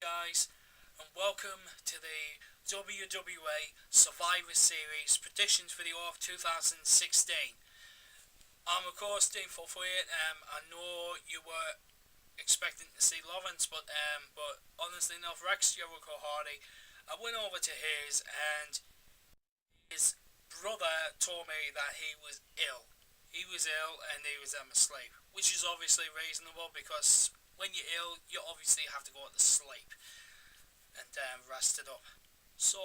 Guys, and welcome to the WWE Survivor Series predictions video of 2016. I'm of course Dean Fulford. I know you were expecting to see Lawrence, but honestly enough, Rex Jericho Hardy. I went over to his, and his brother told me that he was ill. He was ill, and he was asleep, which is obviously reasonable because when you're ill, you obviously have to go to sleep and rest it up. So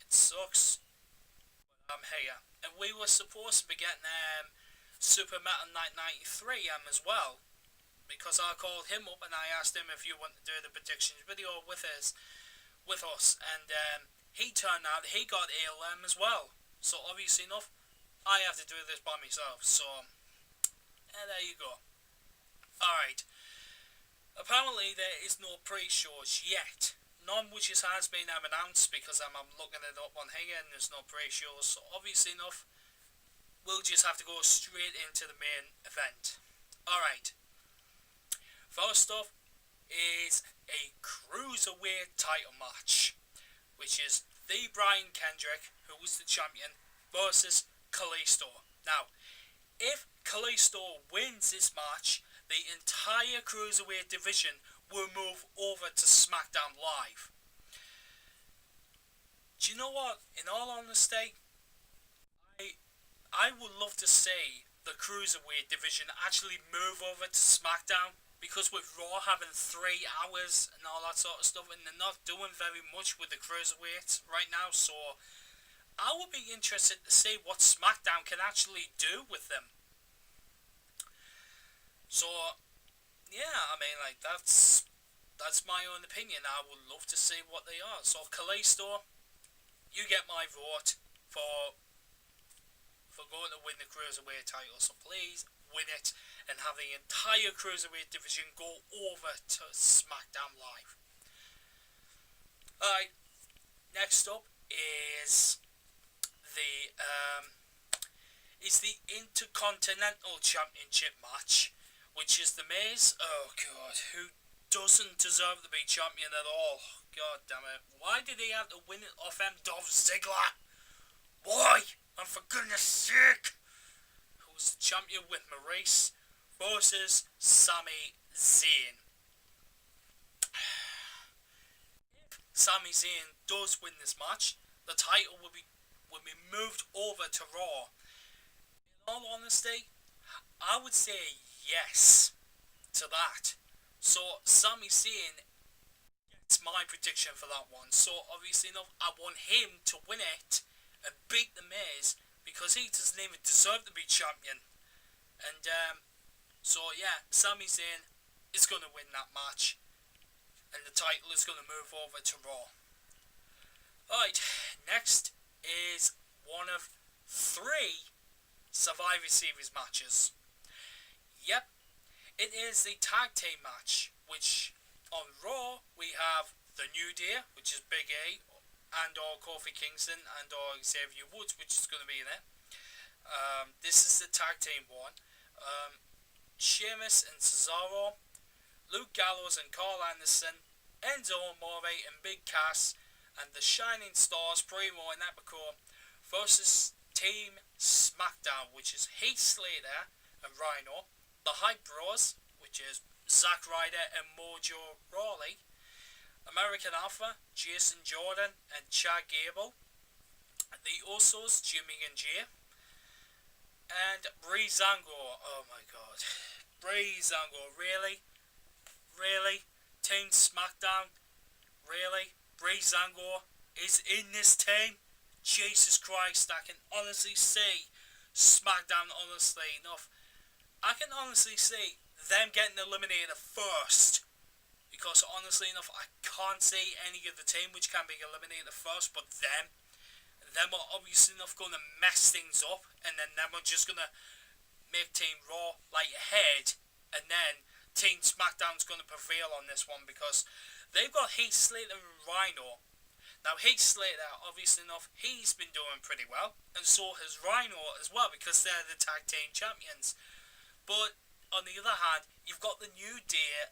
it sucks, but I'm here, and we were supposed to be getting Super Metal Night 93 as well, because I called him up and I asked him if you want to do the predictions video with us, and he turned out he got ALM as well. So obviously enough, I have to do this by myself. So there you go. All right. Apparently there is no pre-shows yet. None which has been announced because I'm looking it up on here and there's no pre-shows. So obviously enough, we'll just have to go straight into the main event. Alright. First off is a cruiserweight title match, which is the Brian Kendrick, who was the champion, versus Kalisto. Now, if Kalisto wins this match, the entire cruiserweight division will move over to SmackDown Live. Do you know what? In all honesty, I I would love to see the cruiserweight division actually move over to SmackDown, because with Raw having 3 hours and all that sort of stuff, and they're not doing very much with the cruiserweights right now, so I would be interested to see what SmackDown can actually do with them. So yeah, I mean, like, that's my own opinion. I would love to see what they are. So Kalisto, you get my vote for going to win the cruiserweight title. So please win it and have the entire cruiserweight division go over to SmackDown Live. Alright, next up the is the Intercontinental Championship match, which is the Miz. Oh god, who doesn't deserve to be champion at all? God damn it! Why did he have to win it off Dolph Ziggler? Why? And for goodness sake! Who's the champion with Maurice versus Sami Zayn? If Sami Zayn does win this match, the title will be moved over to Raw. In all honesty, I would say yes to that. So Sami Zayn gets my prediction for that one. So obviously enough, I want him to win it and beat the Miz, because he doesn't even deserve to be champion. And so yeah, Sami Zayn is going to win that match, and the title is going to move over to Raw. Alright, next is one of 3 Survivor Series matches. Yep, it is the tag team match, which on Raw we have the New Day, which is Big A, and or Kofi Kingston, and or Xavier Woods, which is going to be in it. This is the tag team one. Sheamus and Cesaro, Luke Gallows and Carl Anderson, Enzo Amore and Big Cass, and the Shining Stars, Primo and Epico, versus Team SmackDown, which is Heath Slater and Rhino, the Hype Bros, which is Zack Ryder and Mojo Rawley, American Alpha, Jason Jordan and Chad Gable, the Usos, Jimmy and Jay, and Breezango. Oh my god, Breezango, really? Really? Team SmackDown? Really? Breezango is in this team? Jesus Christ, I can honestly see SmackDown, honestly enough, I can honestly see them getting eliminated first. Because honestly enough, I can't see any of the team which can be eliminated first but them. Them are obviously enough going to mess things up, and then them are just going to make Team Raw like ahead, and then Team SmackDown's going to prevail on this one, because they've got Heath Slater and Rhino. Now Heath Slater, obviously enough, he's been doing pretty well, and so has Rhino as well, because they're the tag team champions. But on the other hand, you've got the New Day,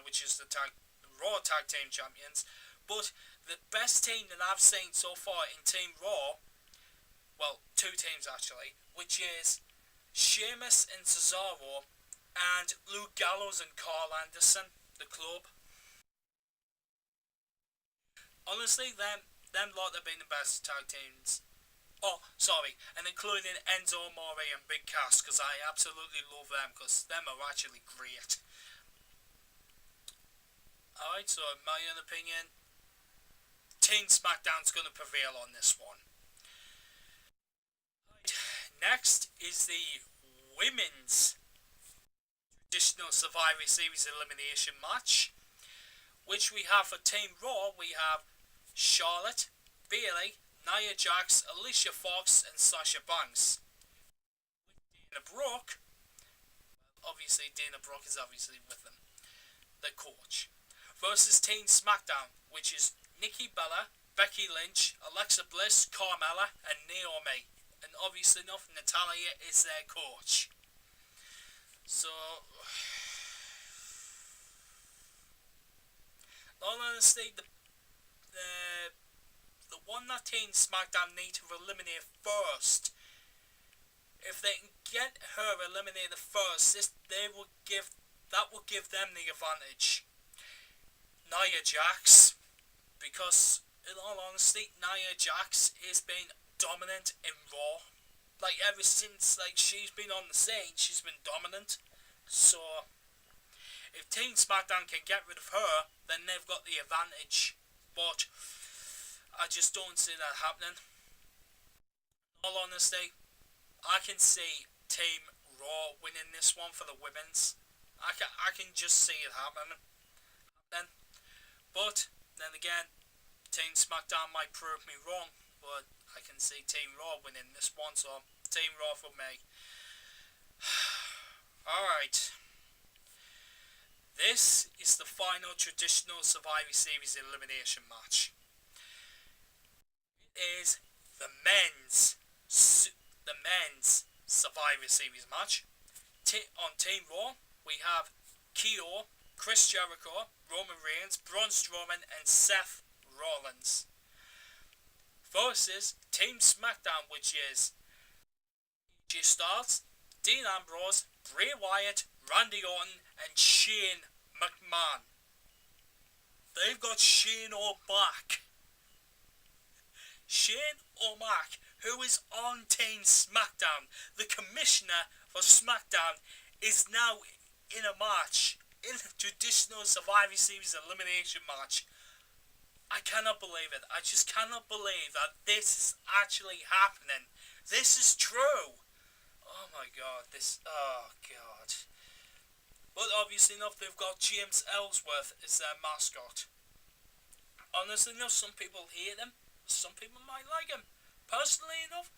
which is the tag Raw Tag Team Champions. But the best team that I've seen so far in Team Raw, well, two teams actually, which is Sheamus and Cesaro, and Luke Gallows and Carl Anderson, the club. Honestly, them lot have been the best tag teams. Oh, sorry, and including Enzo Amore and Big Cass, because I absolutely love them, because them are actually great. Alright, so in my own opinion, Team SmackDown's going to prevail on this one. Right, next is the women's traditional Survivor Series elimination match, which we have for Team Raw. We have Charlotte, Bayley, Nia Jax, Alicia Fox, and Sasha Banks. Dana Brooke, obviously Dana Brooke is obviously with them, the coach, versus Team SmackDown, which is Nikki Bella, Becky Lynch, Alexa Bliss, Carmella, and Naomi. And obviously enough, Natalya is their coach. So, in all honesty, the one that Team SmackDown need to eliminate first, if they can get her eliminated first, that will give them the advantage. Nia Jax, because in all honesty, Nia Jax has been dominant in Raw. Like ever since she's been on the scene, she's been dominant. So if Team SmackDown can get rid of her, then they've got the advantage. But I just don't see that happening. In all honesty, I can see Team Raw winning this one for the women's. I can just see it happening. But then again, Team SmackDown might prove me wrong. But I can see Team Raw winning this one, so Team Raw for me. Alright. This is the final traditional Survivor Series elimination match. It is the men's Survivor Series match. On Team Raw, we have Keo, Chris Jericho, Roman Reigns, Braun Strowman, and Seth Rollins. Versus Team SmackDown, which is AJ Styles, Dean Ambrose, Bray Wyatt, Randy Orton, and Shane McMahon. They've got Shane O'Mac. Shane O'Mac, who is on Team SmackDown. The commissioner for SmackDown is now in a match, in a traditional Survivor Series elimination match. I cannot believe it. I just cannot believe that this is actually happening. This is true. Oh my god, oh god. But obviously enough, they've got James Ellsworth as their mascot. Honestly enough, some people hate him, some people might like him. Personally enough,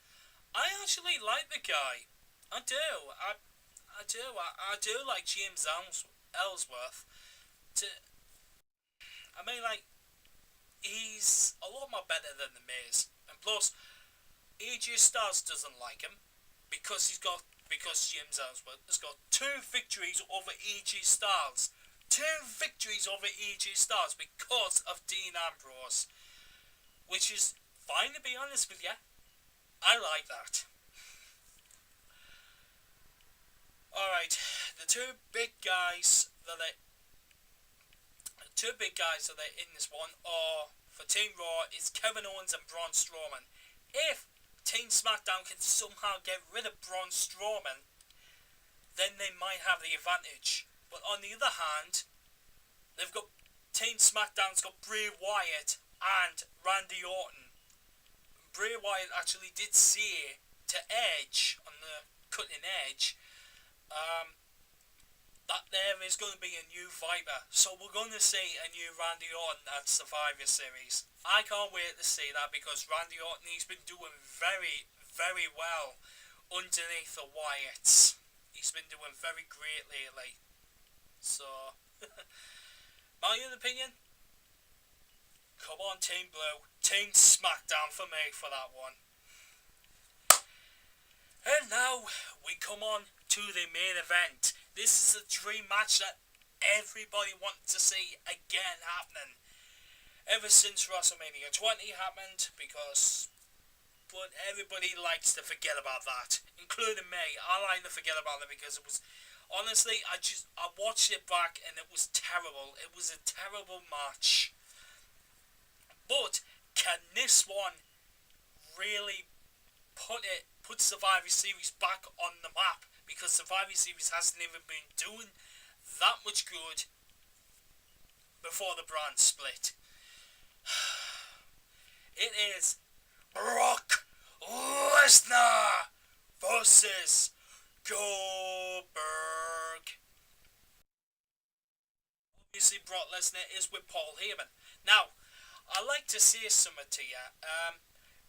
I actually like the guy. I do. I do like James Ellsworth. He's a lot more better than The Miz. And plus, AJ Styles doesn't like him because James Ellsworth has got 2 victories over AJ Styles. 2 victories over AJ Styles because of Dean Ambrose. Which is fine, to be honest with you. I like that. Alright, the two big guys that are in this one are, for Team Raw, is Kevin Owens and Braun Strowman. If Team SmackDown can somehow get rid of Braun Strowman, then they might have the advantage. But on the other hand, they've got Team SmackDown's got Bray Wyatt and Randy Orton. Bray Wyatt actually did say to Edge on the cutting edge that there is going to be a new Viper. So we're going to see a new Randy Orton at Survivor Series. I can't wait to see that because Randy Orton, he's been doing very, very well underneath the Wyatts. He's been doing very great lately. So, my own opinion, come on Team Blue, Team SmackDown for me for that one. And now we come on to the main event. This is a dream match that everybody wanted to see again happening ever since WrestleMania 20 happened, but everybody likes to forget about that, including me. I like to forget about it because it was, honestly, I watched it back and it was terrible. It was a terrible match. But can this one really put Survivor Series back on the map? Because Survivor Series hasn't even been doing that much good before the brand split. It is Brock Lesnar versus Goldberg. Obviously, Brock Lesnar is with Paul Heyman. Now, I like to say something to you.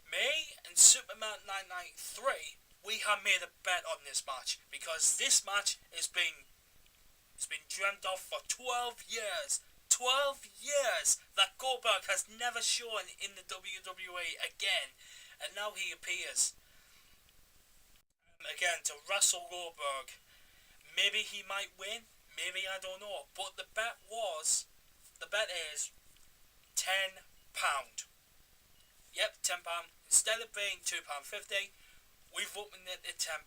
Me and Superman 993, we have made a bet on this match because this match it's been dreamt of for 12 years. 12 years that Goldberg has never shown in the WWE again, and now he appears again to wrestle Goldberg. Maybe he might win, maybe, I don't know, but the bet is £10. Yep, £10. Instead of being £2.50, we've opened it at £10.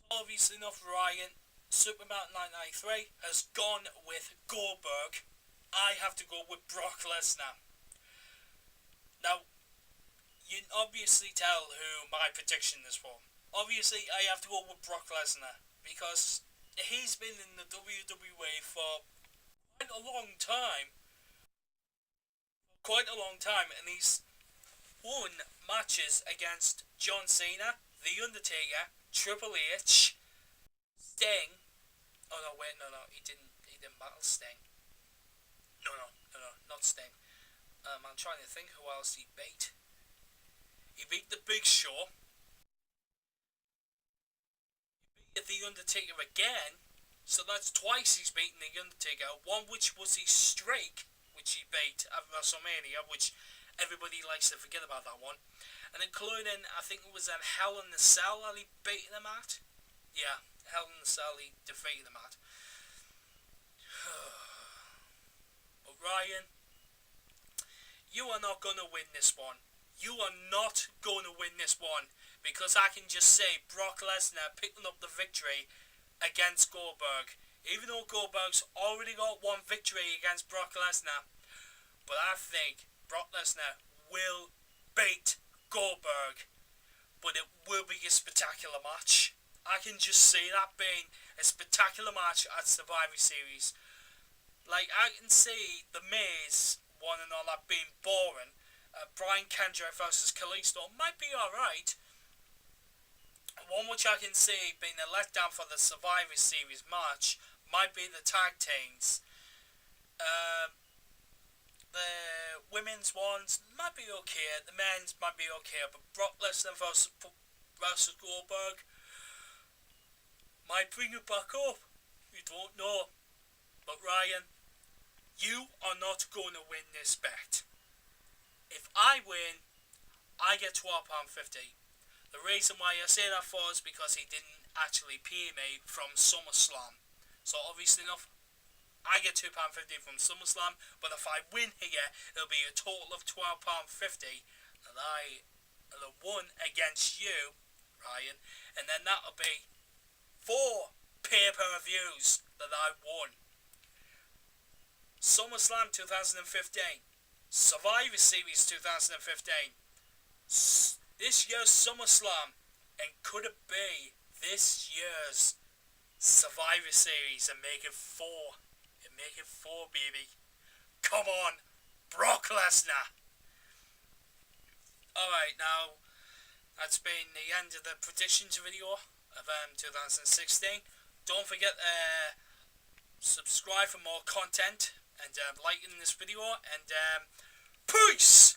Obviously enough, Ryan, Superman 993 has gone with Goldberg. I have to go with Brock Lesnar. Now, you can obviously tell who my prediction is for. Obviously, I have to go with Brock Lesnar because he's been in the WWE for quite a long time, and he's won matches against John Cena, The Undertaker, Triple H, Sting. Oh no, wait, no, he didn't battle Sting. No, not Sting. I'm trying to think who else he beat. He beat The Big Show. He beat The Undertaker again. So that's twice he's beaten The Undertaker. One which was his streak, which he beat at WrestleMania, which everybody likes to forget about that one. And including, I think it was Hell in the Cell that he beat him at. Yeah, Hell in the Cell he defeated him at. But Ryan, you are not going to win this one. You are not going to win this one because I can just say Brock Lesnar picking up the victory against Goldberg. Even though Goldberg's already got one victory against Brock Lesnar, but I think Brock Lesnar will beat Goldberg, but it will be a spectacular match. I can just see that being a spectacular match at Survivor Series. Like, I can see The Miz one and all that being boring. Brian Kendrick versus Kalisto might be alright. One which I can see being a letdown for the Survivor Series match might be the tag teams. The women's ones might be okay, the men's might be okay, but Brock Lesnar versus Goldberg might bring it back up. You don't know. But Ryan, you are not going to win this bet. If I win, I get £12.50. The reason why I say that for is because he didn't actually pay me from SummerSlam. So obviously enough, I get £2.50 from SummerSlam, but if I win here, it'll be a total of £12.50 that I have won against you, Ryan, and then that'll be 4 pay-per-views that I won. SummerSlam 2015, Survivor Series 2015, this year's SummerSlam, and could it be this year's Survivor Series and make it 4? And make it 4, baby. Come on, Brock Lesnar. Alright, now, that's been the end of the predictions video of 2016. Don't forget to subscribe for more content and liking this video, and peace!